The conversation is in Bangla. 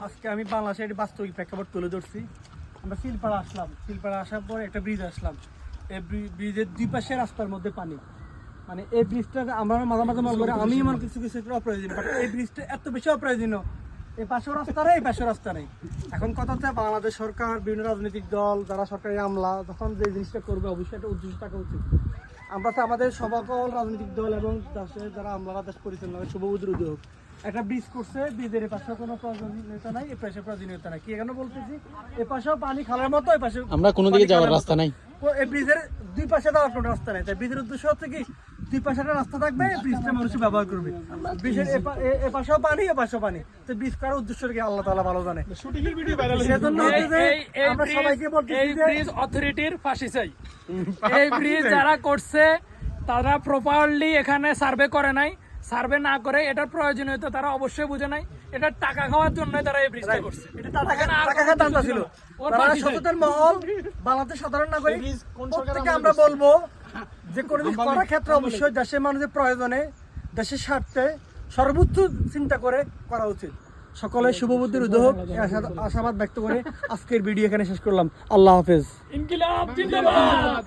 আজকে আমি বাংলাদেশের একটি বাস্তবিক প্রেক্ষাপট তুলে ধরছি। আমরা শিলপাড়া আসলাম, শিলপাড়া আসার পর একটা ব্রিজ আসলাম। এই ব্রিজের দুই পাশে রাস্তার মধ্যে পানি, মানে এই ব্রিজটা আমরা মাঝে মাঝে মনে করি আমি এমন কিছু কিছু অপ্রয়োজনীয়, বাট এই ব্রিজটা এত বেশি অপ্রয়োজনীয়। এই পাশেও রাস্তা নেই, এই পাশেও রাস্তা নেই। এখন কথা হচ্ছে বাংলাদেশ সরকার, বিভিন্ন রাজনৈতিক দল, যারা সরকারি আমলা যখন যে জিনিসটা করবে অবশ্যই একটা উদ্দেশ্য থাকা উচিত। আমরা তো আমাদের সকল রাজনৈতিক দল এবং দেশের যারা আমলারা দেশ পরিচালনা শুভবুদ্ধির উদ্যোগ একটা ব্রিজ করছে, ব্রিজের এ পাশেও কোনো প্রয়োজনীয়তা নাই, এ পাশে প্রয়োজনীয়তা নাই। কি কেন বলতেছি, এ পাশেও পানি খালের মতো, এ পাশে আমরা কোনো দিকে যাওয়ার রাস্তা নাই। এই ব্রিজের দুই পাশে যাওয়ার কোনো রাস্তা নাই। তাই ব্রিজের উদ্দেশ্য হচ্ছে কি, দুই পাশে একটা রাস্তা থাকবে, ব্রিজটা মানুষ ব্যবহার করবে। ব্রিজের এ পাশেও পানি, এ পাশেও পানি, তো ব্রিজ করার উদ্দেশ্য কি আল্লাহ তাআলা ভালো জানে। সেজন্য আমরা সবাইকে বলতেছি এই ব্রিজ অথরিটির ফাঁসি চাই। এই ব্রিজ যারা করছে তারা প্রপারলি এখানে সার্ভে করে নাই, সার্ভে না করে এটার প্রয়োজনীয়তা তারা অবশ্যই বুঝে নাই। এটা টাকা খাওয়ার জন্য তারা এই ব্রিজটা করছে। এটা টাকা খাওয়ার ধান্দা ছিল। তারা সচেতন মহল, বাংলাদেশ সাধারণ নাগরিক প্রত্যেককে আমরা বলবো যে কোনো কিছু করার ক্ষেত্রে অবশ্যই দেশের মানুষের প্রয়োজনে, দেশের স্বার্থে সর্বোচ্চ চিন্তা করে করা উচিত। সকলের শুভবুদ্ধির উদ্যোগ আশাবাদ ব্যক্ত করে আজকের ভিডিও এখানে শেষ করলাম। আল্লাহ হাফেজ। ইনকিলাব জিন্দাবাদ।